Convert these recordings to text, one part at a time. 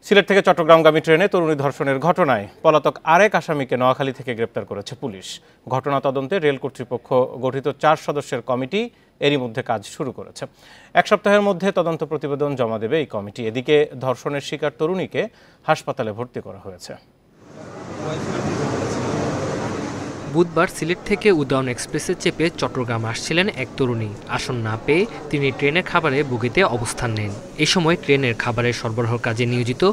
সিলেট থেকে চট্টগ্রামগামী ট্রেনে তরুণী ধর্ষণের ঘটনায় পলাতক আরেক আসামিকে নোয়াখালী থেকে গ্রেপ্তার করেছে পুলিশ। ঘটনা তদন্তে রেল কর্তৃপক্ষ গঠিত 4 সদস্যের কমিটি এরই মধ্যে কাজ শুরু করেছে। 1 সপ্তাহের মধ্যে তদন্ত প্রতিবেদন জমা দেবে এই কমিটি। এদিকে ধর্ষণের শিকার তরুণীকে হাসপাতালে ভর্তি করা হয়েছে। বুধবার সিলেট থেকে উদয়ন এক্সপ্রেসে চেপে চট্টগ্রাম আসছিলেন এক তরুণী। আসন না পেয়ে তিনি ট্রেনের খাবারের বগিতে অবস্থান নেন। এই সময় ট্রেনের খাবারের সরবরাহ কাজে নিয়োজিত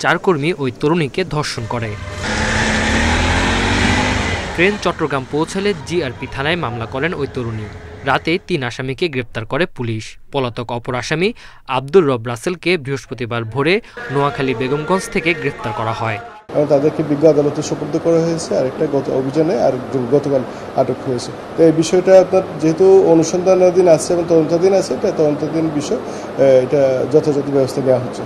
4 কর্মী ওই তরুণীকে ধর্ষণ করে। ট্রেন চট্টগ্রাম পৌঁছালে জিআরপি থানায় মামলা করেন ওই তরুণী। রাতে 3 আসামিকে গ্রেপ্তার করে পুলিশ। পলাতক অপর আসামি আব্দুর রব রাসেলকে বৃহস্পতিবার ভোরে নোয়াখালী বেগমগঞ্জ থেকে গ্রেপ্তার করা হয়। তাদেরকে বিজ্ঞ আদালতে সোপর্দ করা হয়েছে, আরেকটা গত অভিযানে আর গতকাল আটক হয়েছে। তো এই বিষয়টা আপনার যেহেতু অনুসন্ধানাধীন আছে এবং তদন্তাধীন আছে, এটা তদন্তাধীন বিষয়, এটা যথাযথ ব্যবস্থা নেওয়া হচ্ছে।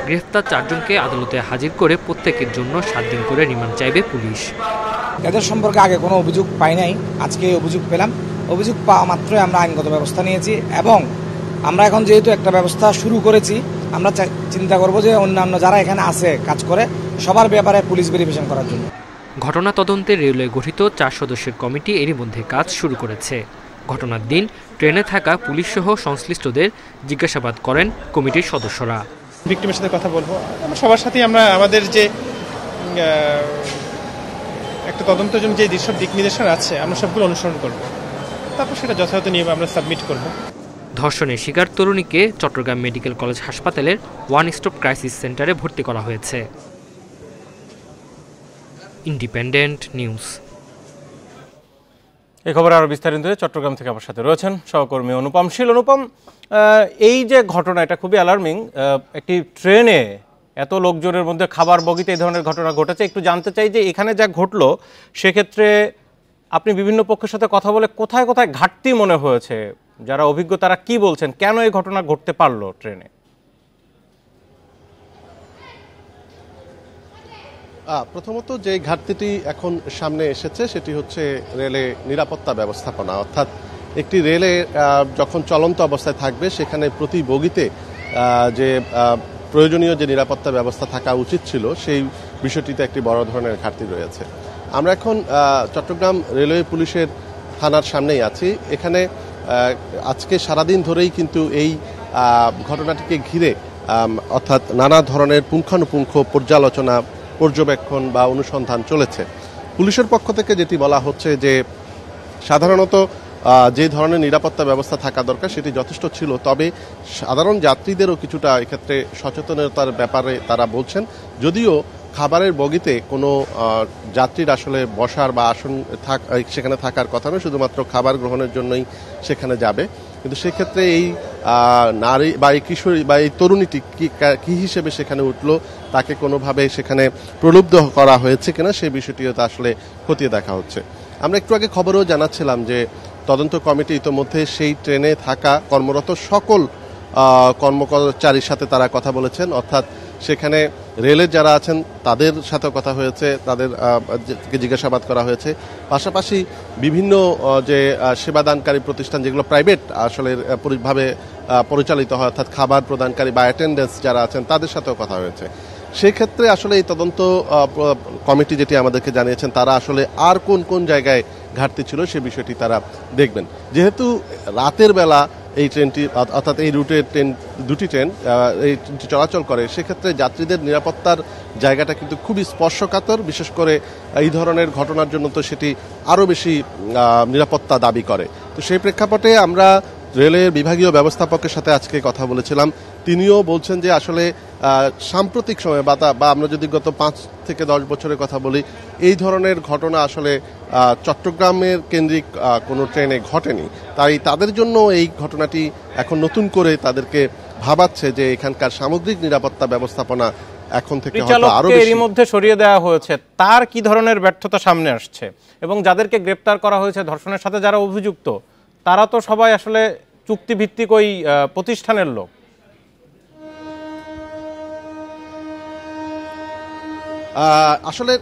গ্রেফতার 4 জনকে আদালতে হাজির করে প্রত্যেকের জন্য 7 দিন করে রিমান্ড চাইবে পুলিশ। এদের সম্পর্কে আগে কোনো অভিযোগ পাই নাই, আজকে অভিযোগ পেলাম। অভিযোগ পাওয়া মাত্রই আমরা আইনগত ব্যবস্থা নিয়েছি এবং আমরা এখন যেহেতু একটা ব্যবস্থা শুরু করেছি, আমরা চিন্তা করব যে অন্যান্য যারা এখানে আছে কাজ করে সবার ব্যাপারে পুলিশ ভেরিফিকেশন করার জন্য। ঘটনা তদন্তে রেলওয়ে গঠিত 4 সদস্যের কমিটি এরই মধ্যে কাজ শুরু করেছে। ঘটনার দিন ট্রেনে থাকা পুলিশসহ সংশ্লিষ্টদের জিজ্ঞাসাবাদ করেন কমিটির সদস্যরা। ভিকটিমের সাথে কথা বলবো, সবার সাথে আমরা আমাদের যে একটা তদন্তের জন্য যে যেসব দিক নির্দেশনা আছে আমরা সবগুলো অনুসরণ করব, তারপর সেটা যথাযথ নিয়মে আমরা সাবমিট করব। ধর্ষণের শিকার তরুণীকে চট্টগ্রাম মেডিকেল কলেজ হাসপাতালের 1 স্টপ ক্রাইসিস সেন্টারে ভর্তি করা হয়েছে। Independent news. এই খবর আরও বিস্তারিত চট্টগ্রাম থেকে আমার সাথে রয়েছেন সহকর্মী অনুপম শীল। অনুপম, এই যে ঘটনা, এটা খুবই অ্যালার্মিং। একটি ট্রেনে এত লোকজনের মধ্যে খাবার বগিতে এই ধরনের ঘটনা ঘটেছে। একটু জানতে চাই যে এখানে যা ঘটলো সেক্ষেত্রে আপনি বিভিন্ন পক্ষের সাথে কথা বলে কোথায় কোথায় ঘাটতি মনে হয়েছে, যারা অভিজ্ঞ তারা কি বলছেন, কেন এই ঘটনা ঘটতে পারলো ট্রেনে? প্রথমত যে ঘাটতিটি এখন সামনে এসেছে সেটি হচ্ছে রেলে নিরাপত্তা ব্যবস্থাপনা। অর্থাৎ একটি রেলে যখন চলন্ত অবস্থায় থাকবে সেখানে প্রতি বগিতে যে প্রয়োজনীয় যে নিরাপত্তা ব্যবস্থা থাকা উচিত ছিল সেই বিষয়টিতে একটি বড় ধরনের ঘাটতি রয়েছে। আমরা এখন চট্টগ্রাম রেলওয়ে পুলিশের থানার সামনেই আছি। এখানে আজকে সারাদিন ধরেই কিন্তু এই ঘটনাটিকে ঘিরে অর্থাৎ নানা ধরনের পুঙ্খানুপুঙ্খ পর্যালোচনা, পর্যবেক্ষণ বা অনুসন্ধান চলেছে। পুলিশের পক্ষ থেকে যেটি বলা হচ্ছে যে সাধারণত যে ধরনের নিরাপত্তা ব্যবস্থা থাকা দরকার সেটি যথেষ্ট ছিল, তবে সাধারণ যাত্রীদেরও কিছুটা এক্ষেত্রে সচেতনতার ব্যাপারে তারা বলছেন। যদিও খাবারের বগিতে কোনো যাত্রীর আসলে বসার বা আসন সেখানে থাকার কথা নয়, শুধুমাত্র খাবার গ্রহণের জন্যই সেখানে যাবে। কিন্তু সেক্ষেত্রে এই নারী বা এই কিশোরী বা এই তরুণীটি কি হিসেবে সেখানে উঠলো, তাকে কোনোভাবে সেখানে প্রলুব্ধ করা হয়েছে কিনা সেই বিষয়টিও তা আসলে খতিয়ে দেখা হচ্ছে। আমরা একটু আগে খবরেও জানাচ্ছিলাম যে তদন্ত কমিটি ইতোমধ্যে সেই ট্রেনে থাকা কর্মরত সকল কর্মচারীর সাথে তারা কথা বলেছেন। অর্থাৎ সেখানে রেলের যারা আছেন তাদের সাথে কথা হয়েছে, তাদের জিজ্ঞাসাবাদ করা হয়েছে। পাশাপাশি বিভিন্ন যে সেবাদানকারী প্রতিষ্ঠান যেগুলো প্রাইভেট আসলে ভাবে পরিচালিত হয়, অর্থাৎ খাবার প্রদানকারী বা অ্যাটেন্ডেন্স যারা আছেন তাদের সাথেও কথা হয়েছে। সেক্ষেত্রে আসলে এই তদন্ত কমিটি যেটি আমাদেরকে জানিয়েছেন তারা আসলে আর কোন কোন জায়গায় ঘাটতি ছিল সে বিষয়টি তারা দেখবেন। যেহেতু রাতের বেলা এই ট্রেনটি অর্থাৎ এই রুটের দুটি ট্রেন এই চলাচল করে, সেক্ষেত্রে যাত্রীদের নিরাপত্তার জায়গাটা কিন্তু খুবই স্পর্শকাতর। বিশেষ করে এই ধরনের ঘটনার জন্য তো সেটি আরও বেশি নিরাপত্তা দাবি করে। তো সেই প্রেক্ষাপটে আমরা রেলের বিভাগীয় ব্যবস্থাপকের সাথে আজকে কথা বলেছিলাম। তিনিও বলছেন যে আসলে সাম্প্রতিক সময়ে বা আমরা যদি গত 5 থেকে 10 বছরের কথা বলি, এই ধরনের ঘটনা আসলে চট্টগ্রামের কেন্দ্রিক কোনো ট্রেনে ঘটেনি। তাই তাদের জন্য এই ঘটনাটি এখন নতুন করে তাদেরকে ভাবাচ্ছে যে এখানকার সামগ্রিক নিরাপত্তা ব্যবস্থাপনা এখন থেকে হয়তো আরো বেশি। এর মধ্যে সরিয়ে দেওয়া হয়েছে, তার কি ধরনের ব্যর্থতা সামনে আসছে এবং যাদেরকে গ্রেপ্তার করা হয়েছে ধর্ষণের সাথে যারা অভিযুক্ত তারা তো সবাই আসলে চুক্তিভিত্তিক ওই প্রতিষ্ঠানের লোক। আসলে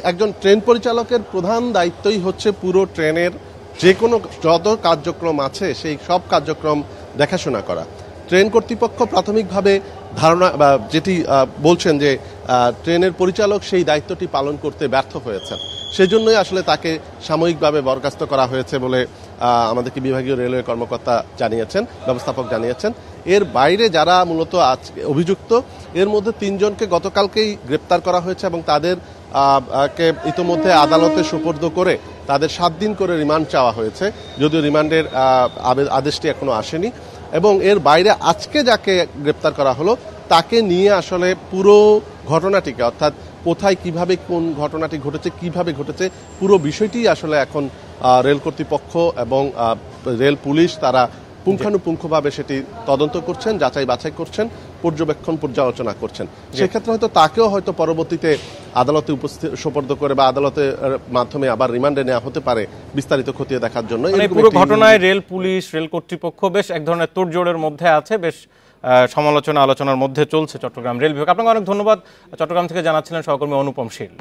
একজন ট্রেন পরিচালকের প্রধান দায়িত্বই হচ্ছে পুরো ট্রেনের যে কোনো যত কার্যক্রম আছে সেই সব কার্যক্রম দেখাশোনা করা। ট্রেন কর্তৃপক্ষ প্রাথমিকভাবে ধারণা বা যেটি বলছেন যে ট্রেনের পরিচালক সেই দায়িত্বটি পালন করতে ব্যর্থ হয়েছেন, সেজন্যই আসলে তাকে সাময়িকভাবে বরখাস্ত করা হয়েছে বলে আমাদেরকে বিভাগীয় রেলওয়ে কর্মকর্তা জানিয়েছেন, ব্যবস্থাপক জানিয়েছেন। এর বাইরে যারা মূলত আজকে অভিযুক্ত, এর মধ্যে 3 জনকে গতকালকেই গ্রেপ্তার করা হয়েছে এবং তাদের কে ইতোমধ্যে আদালতে সুপর্দ করে তাদের 7 দিন করে রিমান্ড চাওয়া হয়েছে, যদিও রিমান্ডের আদেশটি এখনো আসেনি। এবং এর বাইরে আজকে যাকে গ্রেপ্তার করা হলো তাকে নিয়ে আসলে পুরো ঘটনাটিকে, অর্থাৎ কোথায় কিভাবে কোন ঘটনাটি ঘটেছে, কিভাবে ঘটেছে, পুরো বিষয়টি আসলে এখন রেল কর্তৃপক্ষ এবং রেল পুলিশ তারা পুঙ্খানুপুঙ্খভাবে সেটি তদন্ত করছেন, যাচাই বাছাই করছেন, পর্যালোচনা করছেন। সেক্ষেত্রে হয়তো তাকেও হয়তো পরবর্তীতে আদালতে সোপর্দ করে বা আদালতের মাধ্যমে আবার রিমান্ডে নেওয়া হতে পারে বিস্তারিত খতিয়ে দেখার জন্য। পুরো ঘটনায় রেল পুলিশ, রেল কর্তৃপক্ষ বেশ এক ধরনের তোড়জোড়ের মধ্যে আছে, বেশ আলোচনার মধ্যে চলছে চট্টগ্রাম রেল বিভাগ। আপনাকে অনেক ধন্যবাদ। চট্টগ্রাম থেকে জানাচ্ছিলেন সহকর্মী অনুপম শীল।